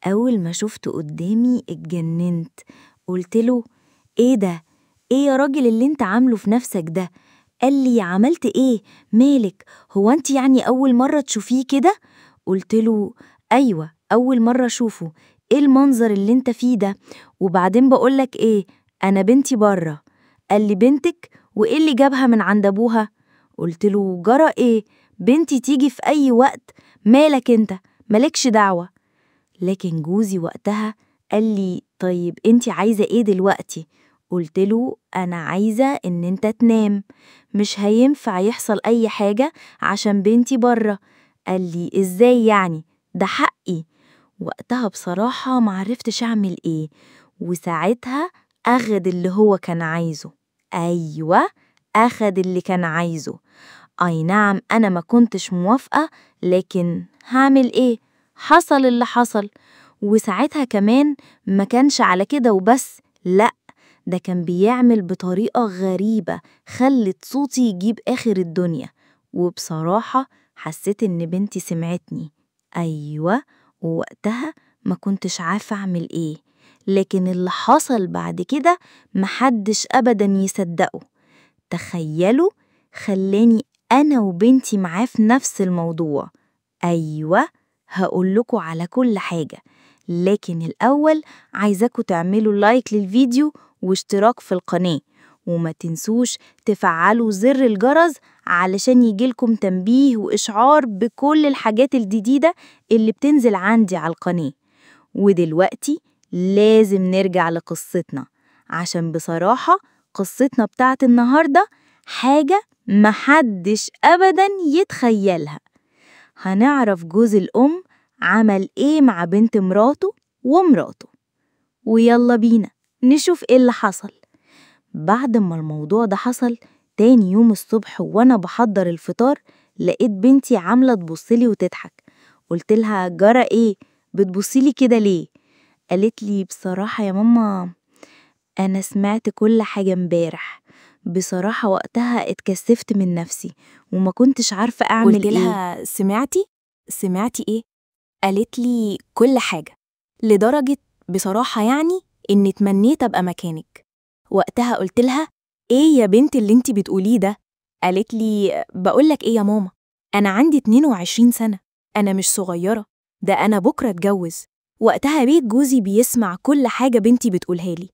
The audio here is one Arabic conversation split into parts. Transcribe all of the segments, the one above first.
أول ما شُفته قدّامي اتجننت، قُلت له: "إيه ده؟ إيه يا راجل اللي أنت عامله في نَفْسك ده؟" قال لي: "عملت إيه؟ مالِك؟ هو أنتِ يعني أول مرّة تشوفيه كده؟" قُلت له: "أيوه، أول مرّة أشوفه، إيه المنظر اللي أنت فيه ده؟ وبعدين باقول لك إيه، أنا بنتي برّه." قال لي: "بنتِك؟ وإيه اللي جابها من عند أبوها؟" قُلت له: "جرى إيه؟ بنتي تيجي في أي وقت، مالك أنت؟ ما لكش دعوة." لكن جوزي وقتها قال لي: "طيب أنتِ عايزة إيه دلوقتي؟" قُلت له: "أنا عايزة إن أنت تنام، مش هينفع يحصل أي حاجة عشان بنتي برّه." قال لي: "إزاي يعني؟ ده حقي." وقتها بصراحة ما عرفتش أعمل إيه، وساعتها أخد اللي هو كان عايزه. أيوه، أخد اللي كان عايزه. أي نعم أنا ما كنتش موافقة، لكن هاعمل إيه؟ حصل اللي حصل. وساعتها كمان ما كانش على كده وبس، لأ، ده كان بيعمل بطريقة غريبة خلت صوتي يجيب آخر الدنيا. وبصراحة حسيت إن بنتي سمعتني. أيوة، ووقتها ما كنتش عارفة أعمل إيه، لكن اللي حصل بعد كده محدش أبدا يصدقه. تخيلوا، خلاني أنا وبنتي معاه في نفس الموضوع. أيوة، هقولكوا على كل حاجة، لكن الأول عايزاكوا تعملوا لايك للفيديو واشتراك في القناة، وما تنسوش تفعلوا زر الجرس علشان يجيلكم تنبيه وإشعار بكل الحاجات الجديدة اللي بتنزل عندي على القناة. ودلوقتي لازم نرجع لقصتنا، عشان بصراحة قصتنا بتاعت النهاردة حاجة محدش أبداً يتخيلها. هنعرف جوز الأم عمل إيه مع بنت مراته ومراته. ويلا بينا نشوف إيه اللي حصل. بعد ما الموضوع ده حصل، تاني يوم الصبح وأنا بحضر الفطار لقيت بنتي عاملة تبصلي وتضحك. قلت لها: جرى إيه؟ بتبصيلي كده ليه؟ قالت لي: بصراحة يا ماما أنا سمعت كل حاجة امبارح. بصراحة وقتها اتكسفت من نفسي وما كنتش عارفة أعمل قلت إيه. لها: سمعتي إيه؟ قالت لي: كل حاجة، لدرجة بصراحة يعني إني تمنيت أبقى مكانك. وقتها قلت لها: إيه يا بنت اللي انتي بتقوليه ده؟ قالت لي: بقولك إيه يا ماما، أنا عندي 22 سنة، أنا مش صغيرة، ده أنا بكرة اتجوز. وقتها بيت جوزي بيسمع كل حاجة بنتي بتقولها لي.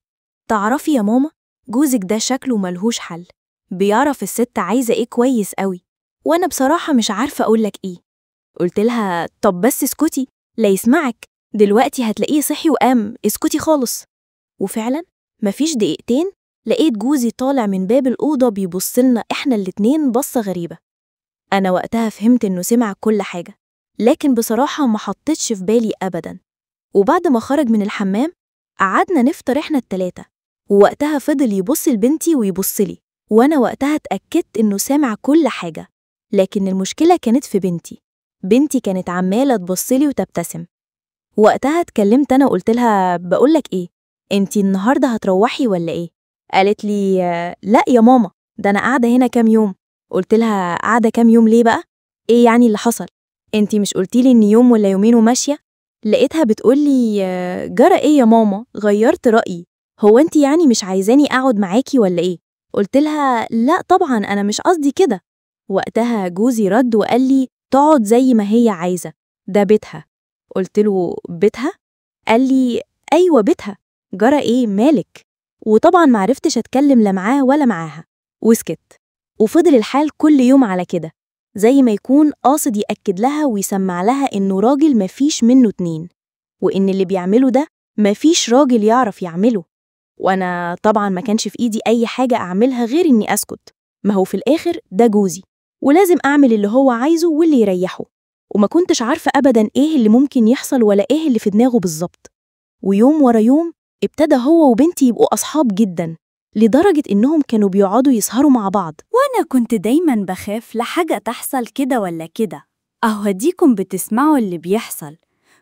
تعرفي يا ماما، جوزك ده شكله ملهوش حل، بيعرف الست عايزة إيه كويس قوي، وأنا بصراحة مش عارفة أقولك إيه. قلت لها: طب بس اسكتي لا يسمعك، دلوقتي هتلاقيه صحي وقام، اسكتي خالص. وفعلا مفيش دقيقتين لقيت جوزي طالع من باب الأوضة بيبصلنا إحنا الاتنين بصة غريبة. أنا وقتها فهمت إنه سمع كل حاجة، لكن بصراحة ما حطيتش في بالي أبدا. وبعد ما خرج من الحمام قعدنا نفطر إحنا التلاتة، ووقتها فضل يبص لبنتي ويبصلي، وأنا وقتها اتأكدت إنه سامع كل حاجة. لكن المشكلة كانت في بنتي كانت عمالة تبصلي وتبتسم. وقتها اتكلمت أنا وقلت لها: بقولك إيه، انتي النهاردة هتروحي ولا إيه؟ قالت لي: لا يا ماما، ده أنا قاعدة هنا كام يوم. قلت لها: قاعدة كام يوم ليه بقى؟ إيه يعني اللي حصل؟ انتي مش قلتيلي إن يوم ولا يومين وماشية؟ لقيتها بتقولي: جرى إيه يا ماما، غيرت رأيي، هو انتي يعني مش عايزاني أقعد معاكي ولا إيه؟ قلت لها: لا طبعا أنا مش قصدي كده. وقتها جوزي رد وقال لي: تقعد زي ما هي عايزة، ده بيتها. قلت له: بيتها؟ قال لي: أيوة بيتها، جرى إيه مالك؟ وطبعا معرفتش أتكلم لا معاه ولا معاها، وسكت. وفضل الحال كل يوم على كده، زي ما يكون قاصد يأكد لها ويسمع لها إنه راجل مفيش منه اتنين، وإن اللي بيعمله ده مفيش راجل يعرف يعمله. وأنا طبعا ما كانش في إيدي أي حاجة أعملها غير إني أسكت، ما هو في الآخر ده جوزي، ولازم أعمل اللي هو عايزه واللي يريحه. وما كنتش عارفة أبداً إيه اللي ممكن يحصل ولا إيه اللي في دماغه بالظبط. ويوم ورا يوم ابتدى هو وبنتي يبقوا أصحاب جداً، لدرجة إنهم كانوا بيقعدوا يسهروا مع بعض. وأنا كنت دايماً بخاف لحاجة تحصل كده ولا كده، أهو هديكم بتسمعوا اللي بيحصل.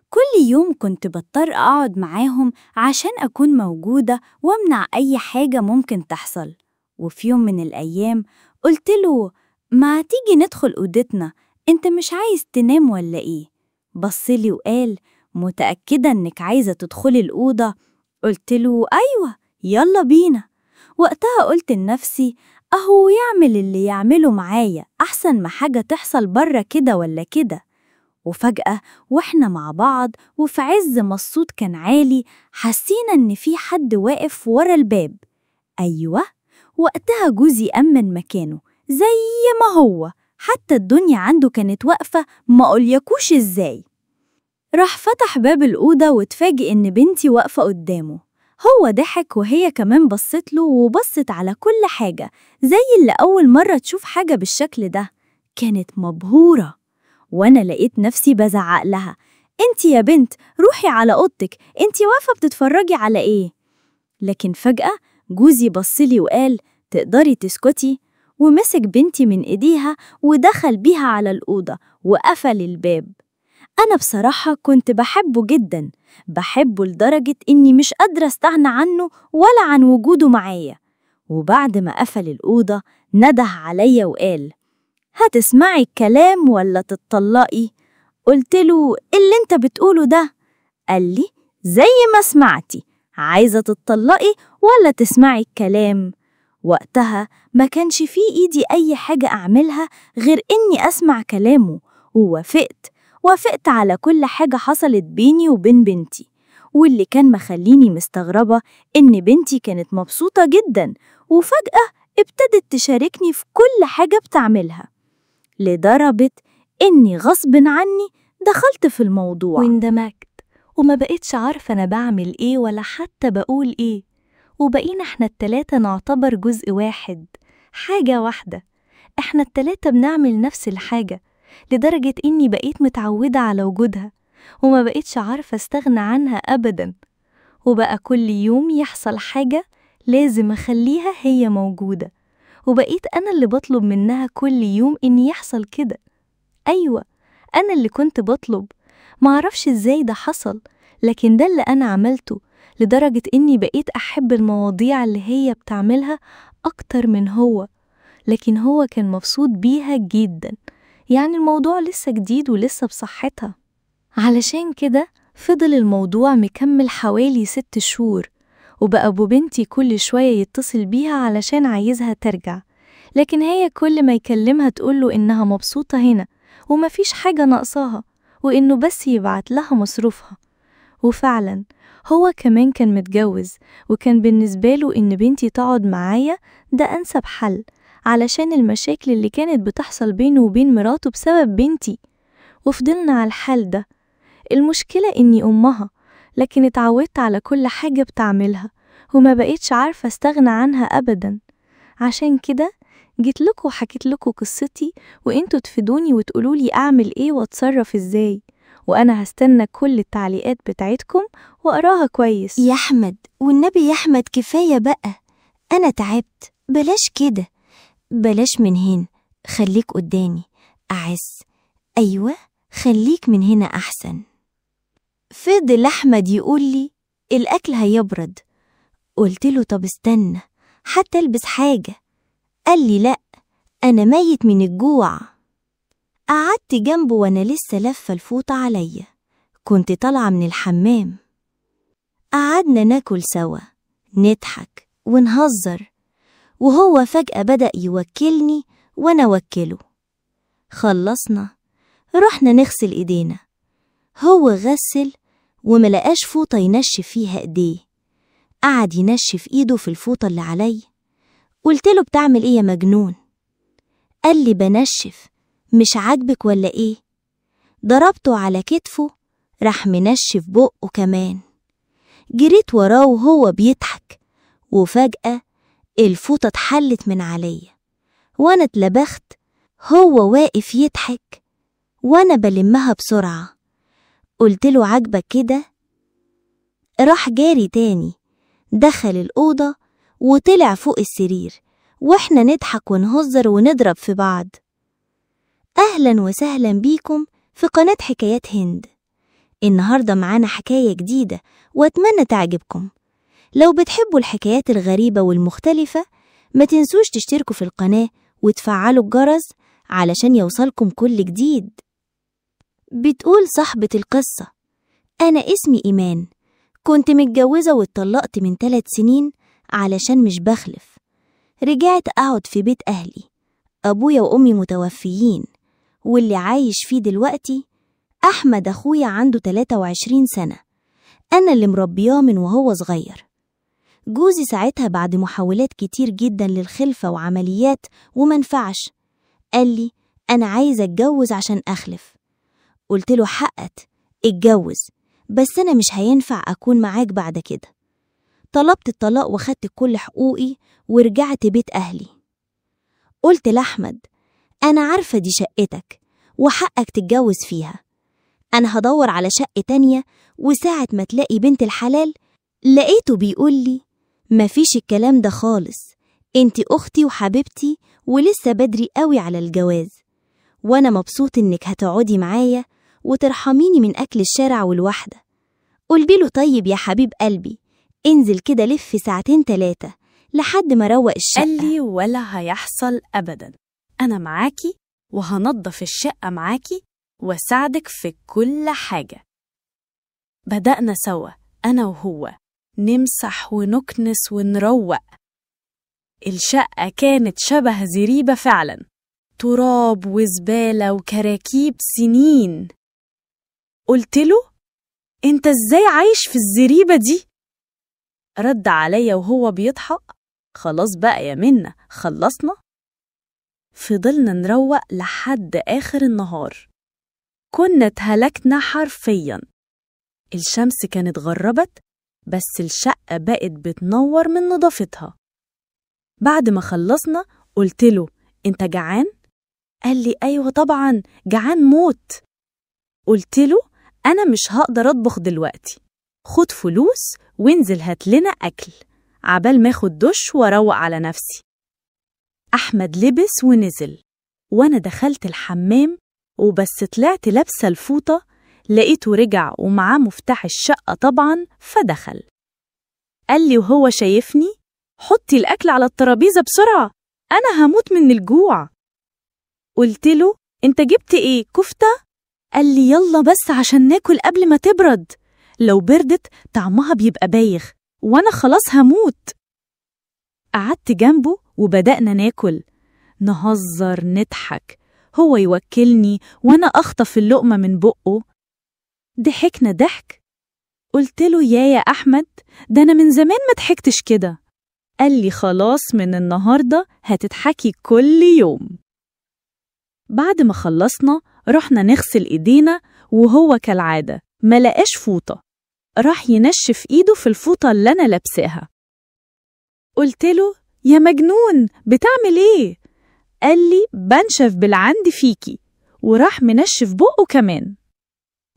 كل يوم كنت بضطر أقعد معاهم عشان أكون موجودة وأمنع أي حاجة ممكن تحصل. وفي يوم من الأيام قلت له: ما تيجي ندخل أوضتنا، أنت مش عايز تنام ولا إيه؟ بصلي وقال: متأكدة إنك عايزة تدخلي الأوضة؟ قلت له أيوة يلا بينا. وقتها قلت لنفسي أهو يعمل اللي يعمله معايا أحسن ما حاجة تحصل برا كده ولا كده. وفجأة وإحنا مع بعض وفي عز ما الصوت كان عالي حسينا إن في حد واقف ورا الباب. أيوة، وقتها جوزي أمن مكانه زي ما هو، حتى الدنيا عنده كانت واقفة ما أقولكوش إزاي. راح فتح باب الأوضة وتفاجئ إن بنتي واقفة قدامه. هو ضحك وهي كمان بصت له وبصت على كل حاجة زي اللي أول مرة تشوف حاجة بالشكل ده. كانت مبهورة، وأنا لقيت نفسي بزعق لها انتي يا بنت روحي على أوضتك، انتي واقفة بتتفرجي على إيه؟ لكن فجأة جوزي بصلي وقال تقدري تسكتي؟ ومسك بنتي من إيديها ودخل بيها على الأوضة وقفل الباب. أنا بصراحة كنت بحبه جداً، بحبه لدرجة إني مش قادرة استغنى عنه ولا عن وجوده معايا. وبعد ما قفل الأوضة نده عليا وقال هتسمعي الكلام ولا تتطلقي؟ قلت له اللي انت بتقوله ده. قال لي زي ما سمعتي، عايزة تتطلقي ولا تسمعي الكلام؟ وقتها ما كانش في إيدي أي حاجة أعملها غير إني أسمع كلامه، ووافقت على كل حاجة حصلت بيني وبين بنتي. واللي كان مخليني مستغربة إن بنتي كانت مبسوطة جداً وفجأة ابتدت تشاركني في كل حاجة بتعملها، لدرجة إني غصب عني دخلت في الموضوع واندمجت وما بقيتش عارفة أنا بعمل إيه ولا حتى بقول إيه، وبقينا إحنا التلاتة نعتبر جزء واحد، حاجة واحدة. إحنا التلاتة بنعمل نفس الحاجة، لدرجة إني بقيت متعودة على وجودها وما بقيتش عارفة استغنى عنها أبداً. وبقى كل يوم يحصل حاجة لازم أخليها هي موجودة، وبقيت أنا اللي بطلب منها كل يوم إن يحصل كده. أيوة، أنا اللي كنت بطلب، معرفش إزاي ده حصل، لكن ده اللي أنا عملته، لدرجة إني بقيت أحب المواضيع اللي هي بتعملها أكتر من هو. لكن هو كان مبسوط بيها جدا، يعني الموضوع لسه جديد ولسه بصحتها. علشان كده فضل الموضوع مكمل حوالي 6 شهور، وبقى أبو بنتي كل شوية يتصل بيها علشان عايزها ترجع، لكن هي كل ما يكلمها تقوله إنها مبسوطة هنا ومفيش حاجة ناقصاها، وإنه بس يبعت لها مصروفها. وفعلا هو كمان كان متجوز، وكان بالنسبة له إن بنتي تقعد معايا ده أنسب حل، علشان المشاكل اللي كانت بتحصل بينه وبين مراته بسبب بنتي. وفضلنا على الحال ده. المشكلة إني أمها، لكن اتعودت على كل حاجة بتعملها وما بقيتش عارفة استغنى عنها أبدا. عشان كده جيت لكم وحكيت لكم قصتي، وإنتوا تفيدوني وتقولولي أعمل إيه وأتصرف إزاي، وأنا هستنى كل التعليقات بتاعتكم وأقراها كويس. يا أحمد والنبي يا أحمد كفاية بقى، أنا تعبت، بلاش كده، بلاش من هنا، خليك قدامي أعز. أيوة خليك من هنا أحسن. فضل أحمد يقول لي الأكل هيبرد. قلت له طب استنى حتى ألبس حاجة. قال لي لأ أنا ميت من الجوع. قعدت جنبه وأنا لسه لفة الفوطة عليا، كنت طالعة من الحمام. قعدنا ناكل سوا، نضحك ونهزر، وهو فجأة بدأ يوكلني وأنا وكله. خلصنا رحنا نغسل إيدينا، هو غسل وملقاش فوطة ينشف فيها إيديه، قعد ينشف إيده في الفوطة اللي علي. قلت له بتعمل إيه يا مجنون؟ قال لي بنشف، مش عاجبك ولا إيه؟ ضربته على كتفه، راح منشف بقه كمان. جريت وراه وهو بيضحك، وفجأة الفوطة اتحلت من عليا وأنا اتلبخت. هو واقف يضحك وأنا بلمها بسرعة. قلت له عاجبك كده؟ راح جاري تاني، دخل الأوضة وطلع فوق السرير، وإحنا نضحك ونهزر ونضرب في بعض. أهلا وسهلا بيكم في قناة حكايات هند. النهاردة معانا حكاية جديدة وأتمنى تعجبكم. لو بتحبوا الحكايات الغريبة والمختلفة ما تنسوش تشتركوا في القناة وتفعلوا الجرس علشان يوصلكم كل جديد. بتقول صاحبة القصة أنا اسمي إيمان، كنت متجوزة واتطلقت من 3 سنين علشان مش بخلف. رجعت أقعد في بيت أهلي، أبويا وأمي متوفيين، واللي عايش فيه دلوقتي أحمد أخويا عنده 23 سنة، أنا اللي مربياه من وهو صغير. جوزي ساعتها بعد محاولات كتير جدا للخلفة وعمليات ومنفعش، قال لي أنا عايزة أتجوز عشان أخلف. قلت له حقت اتجوز، بس أنا مش هينفع أكون معاك بعد كده. طلبت الطلاق وخدت كل حقوقي ورجعت بيت أهلي. قلت لأحمد أنا عارفة دي شقتك وحقك تتجوز فيها، أنا هدور على شقة تانية، وساعة ما تلاقي بنت الحلال لقيته بيقول لي مفيش الكلام ده خالص، انتي أختي وحبيبتي ولسه بدري قوي على الجواز، وأنا مبسوط إنك هتقعدي معايا وترحميني من أكل الشارع والوحدة. قلت له طيب يا حبيب قلبي، انزل كده لف 2-3 ساعات لحد ما روق الشقة. قال لي ولا هيحصل أبداً، أنا معاكي وهنضف الشقة معاكي واساعدك في كل حاجة. بدأنا سوا أنا وهو نمسح ونكنس ونروق. الشقة كانت شبه زريبة فعلاً، تراب وزبالة وكراكيب سنين. قلت له انت ازاي عايش في الزريبة دي؟ رد عليا وهو بيضحك، خلاص بقى يا منى خلصنا. فضلنا نروق لحد آخر النهار، كنا اتهلكنا حرفيا. الشمس كانت غربت بس الشقة بقت بتنور من نظافتها. بعد ما خلصنا قلت له انت جعان؟ قال لي ايوه طبعا جعان موت. قلت له انا مش هقدر اطبخ دلوقتي، خد فلوس وانزل هات لنا اكل عبال ما اخد دش واروق على نفسي. احمد لبس ونزل، وانا دخلت الحمام وبس طلعت لابسه الفوطه لقيته رجع ومعاه مفتاح الشقه طبعا، فدخل. قال لي وهو شايفني حطي الاكل على الترابيزه بسرعه، انا هموت من الجوع. قلت له انت جبت ايه، كفته؟ قال لي يلا بس عشان ناكل قبل ما تبرد، لو بردت طعمها بيبقى بايخ وانا خلاص هموت. قعدت جنبه وبدأنا ناكل، نهزر نضحك، هو يوكلني وانا اخطف اللقمة من بقه. ضحكنا ضحك. قلت له يا احمد ده انا من زمان ما ضحكتش كده. قال لي خلاص من النهارده هتضحكي كل يوم. بعد ما خلصنا رحنا نغسل ايدينا، وهو كالعادة ما لقاش فوطة، راح ينشف ايده في الفوطة اللي انا لابساها. قلت له يا مجنون بتعمل ايه؟ قال لي بنشف بالعند فيكي، وراح منشف بقه كمان.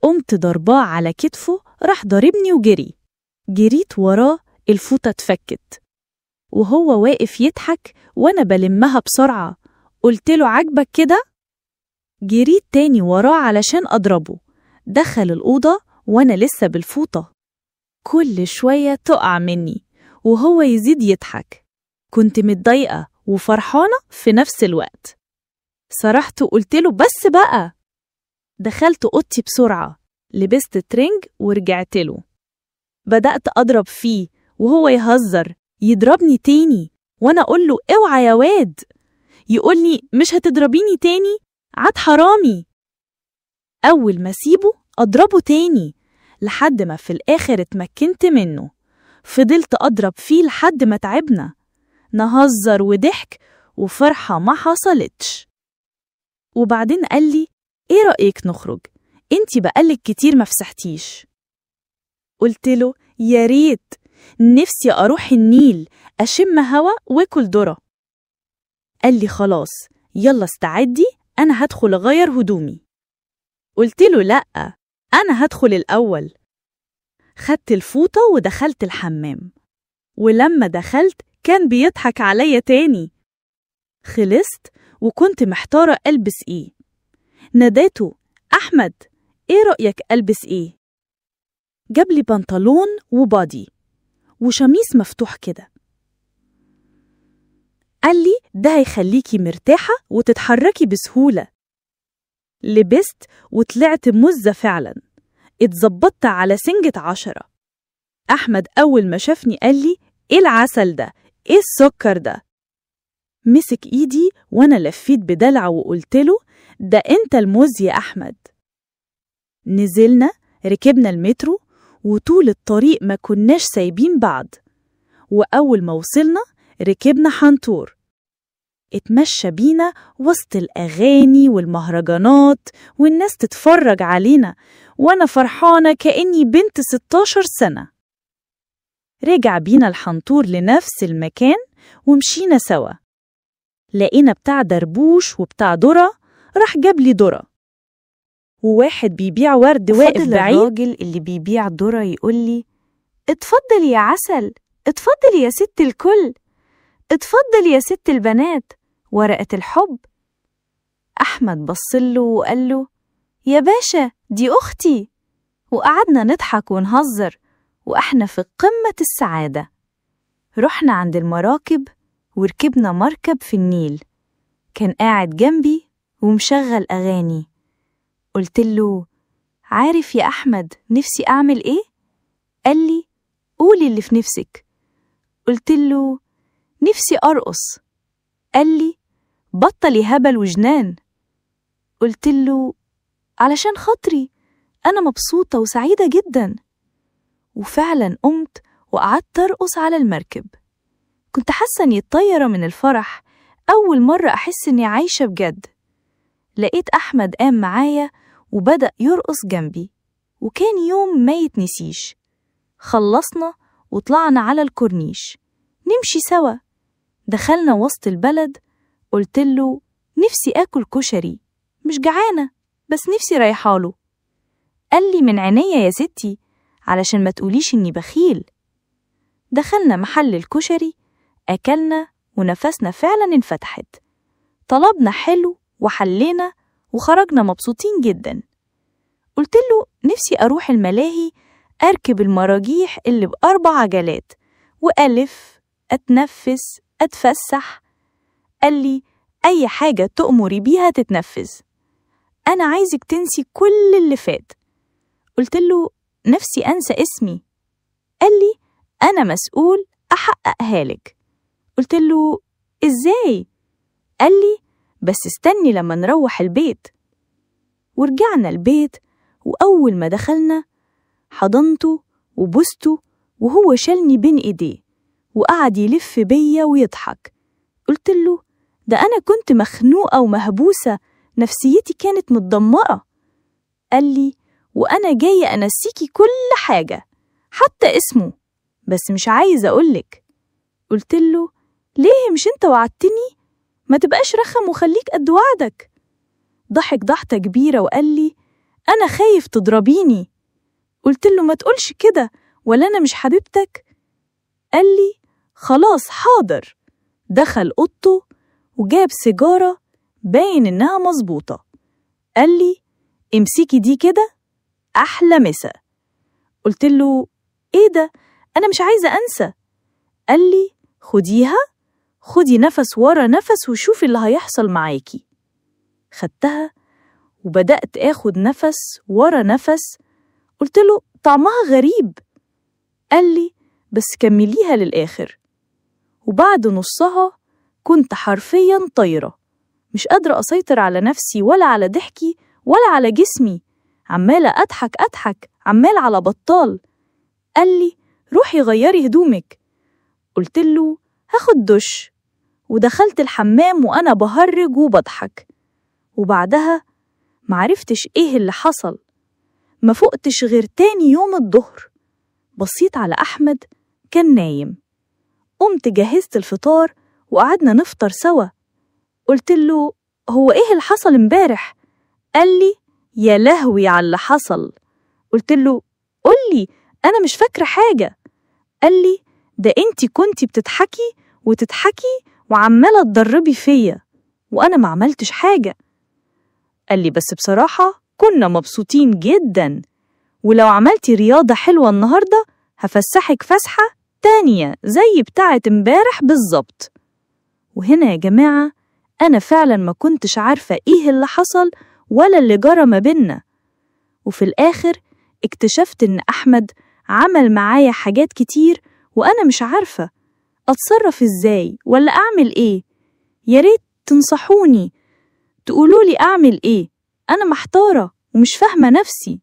قمت ضرباه على كتفه، راح ضربني وجري. جريت وراه، الفوطة اتفكت وهو واقف يضحك وانا بلمها بسرعة. قلت له عاجبك كده؟ جريت تاني وراه علشان أضربه. دخل الأوضة وأنا لسه بالفوطة، كل شوية تقع مني وهو يزيد يضحك. كنت متضايقة وفرحانة في نفس الوقت. صرحت وقلت له بس بقى. دخلت أوضتي بسرعة، لبست ترنج ورجعت له. بدأت أضرب فيه وهو يهزر يضربني تاني، وأنا أقول له اوعى يا واد. يقولني مش هتضربيني تاني؟ عاد حرامي. أول ما سيبه أضربه تاني لحد ما في الآخر اتمكنت منه. فضلت أضرب فيه لحد ما تعبنا، نهزر وضحك وفرحة ما حصلتش. وبعدين قال لي إيه رأيك نخرج؟ انتي بقالك كتير ما فسحتيش. قلت له يا ريت، نفسي أروح النيل أشم هوا واكل ذرة. قال لي خلاص يلا استعدي، أنا هدخل أغير هدومي. قلت له لأ، أنا هدخل الأول. خدت الفوطة ودخلت الحمام، ولما دخلت كان بيضحك عليا تاني. خلصت وكنت محتارة ألبس إيه. ناديته أحمد إيه رأيك ألبس إيه؟ جابلي بنطلون وبادي وشميس مفتوح كده. قال لي ده هيخليكي مرتاحة وتتحركي بسهولة. لبست وطلعت مزة فعلا. اتظبطت على سنجة 10. أحمد أول ما شافني قال لي: إيه العسل ده؟ إيه السكر ده؟ مسك إيدي وأنا لفيت بدلع وقلت له: ده أنت الموز يا أحمد. نزلنا ركبنا المترو، وطول الطريق ما كناش سايبين بعض، وأول ما وصلنا ركبنا حنطور. اتمشى بينا وسط الأغاني والمهرجانات والناس تتفرج علينا، وأنا فرحانة كأني بنت 16 سنة. رجع بينا الحنطور لنفس المكان ومشينا سوا. لقينا بتاع دربوش وبتاع ذرة، راح جاب لي ذرة، وواحد بيبيع ورد واقف بعيد. الراجل اللي بيبيع ذرة يقول لي: اتفضل يا عسل، اتفضل يا ست الكل، اتفضل يا ست البنات، ورقة الحب. أحمد بصله وقال له: يا باشا دي أختي. وقعدنا نضحك ونهزر وإحنا في قمة السعادة. رحنا عند المراكب وركبنا مركب في النيل. كان قاعد جنبي ومشغل أغاني. قلت له: عارف يا أحمد نفسي أعمل إيه؟ قال لي: قولي اللي في نفسك. قلت له: نفسي أرقص. قال لي: بطلي هبل وجنان. قلت له: علشان خاطري أنا مبسوطة وسعيدة جدا. وفعلا قمت وقعدت أرقص على المركب. كنت حاسة إني طايرة من الفرح، أول مرة أحس إني عايشة بجد. لقيت أحمد قام معايا وبدأ يرقص جنبي، وكان يوم ما يتنسيش. خلصنا وطلعنا على الكورنيش نمشي سوا. دخلنا وسط البلد، قلت له: نفسي آكل كشري، مش جعانة بس نفسي رايحاله. قال لي: من عينيا يا ستي، علشان ما تقوليش إني بخيل. دخلنا محل الكشري، أكلنا ونفسنا فعلا انفتحت. طلبنا حلو وحلينا وخرجنا مبسوطين جدا. قلت له: نفسي أروح الملاهي أركب المراجيح اللي ب4 عجلات وألف أتنفس أتفسح. قال لي: أي حاجة تؤمري بيها تتنفذ، أنا عايزك تنسي كل اللي فات. قلت له: نفسي أنسى اسمي. قال لي: أنا مسؤول أحققها لك. قلت له: إزاي؟ قال لي: بس استني لما نروح البيت. ورجعنا البيت، وأول ما دخلنا حضنته وبوسته، وهو شالني بين إيديه وقعد يلف بيا ويضحك. قلت له: ده أنا كنت مخنوقة ومهبوسة، نفسيتي كانت متدمرة. قال لي: وأنا جاية أنسيكي كل حاجة حتى اسمه، بس مش عايزة أقولك. قلت له: ليه؟ مش أنت وعدتني؟ ما تبقاش رخم وخليك قد وعدك. ضحك ضحكة كبيرة وقال لي: أنا خايف تضربيني. قلت له: ما تقولش كده، ولا أنا مش حبيبتك؟ قال لي: خلاص حاضر. دخل أوضته وجاب سيجارة باين إنها مظبوطة. قال لي: امسكي دي كده، أحلى مسا. قلت له: إيه ده؟ أنا مش عايزة أنسى. قال لي: خديها، خدي نفس ورا نفس وشوفي اللي هيحصل معاكي. خدتها وبدأت آخد نفس ورا نفس. قلت له: طعمها غريب. قال لي: بس كمليها للآخر. وبعد نصها كنت حرفياً طايرة، مش قادرة أسيطر على نفسي ولا على ضحكي ولا على جسمي، عمالة أضحك عمال على بطال. قال لي: روحي غيري هدومك. قلت له: هاخد دش. ودخلت الحمام وأنا بهرج وبضحك. وبعدها معرفتش إيه اللي حصل، ما فقتش غير تاني يوم الظهر. بصيت على أحمد كان نايم. قمت جهزت الفطار وقعدنا نفطر سوا. قلت له: هو إيه اللي حصل امبارح؟ قال لي: يا لهوي على اللي حصل. قلت له: قولي، أنا مش فاكرة حاجة. قال لي: ده أنتي كنتي بتضحكي وتضحكي وعمالة تدربي فيا وأنا ما عملتش حاجة. قال لي: بس بصراحة كنا مبسوطين جدا، ولو عملتي رياضة حلوة النهاردة هفسحك فسحة تانية زي بتاعة امبارح بالظبط. وهنا يا جماعة أنا فعلا ما كنتش عارفة إيه اللي حصل ولا اللي جرى ما بينا. وفي الآخر اكتشفت إن أحمد عمل معايا حاجات كتير وأنا مش عارفة أتصرف إزاي ولا أعمل إيه. يا ريت تنصحوني، تقولولي أعمل إيه، أنا محتارة ومش فاهمة نفسي.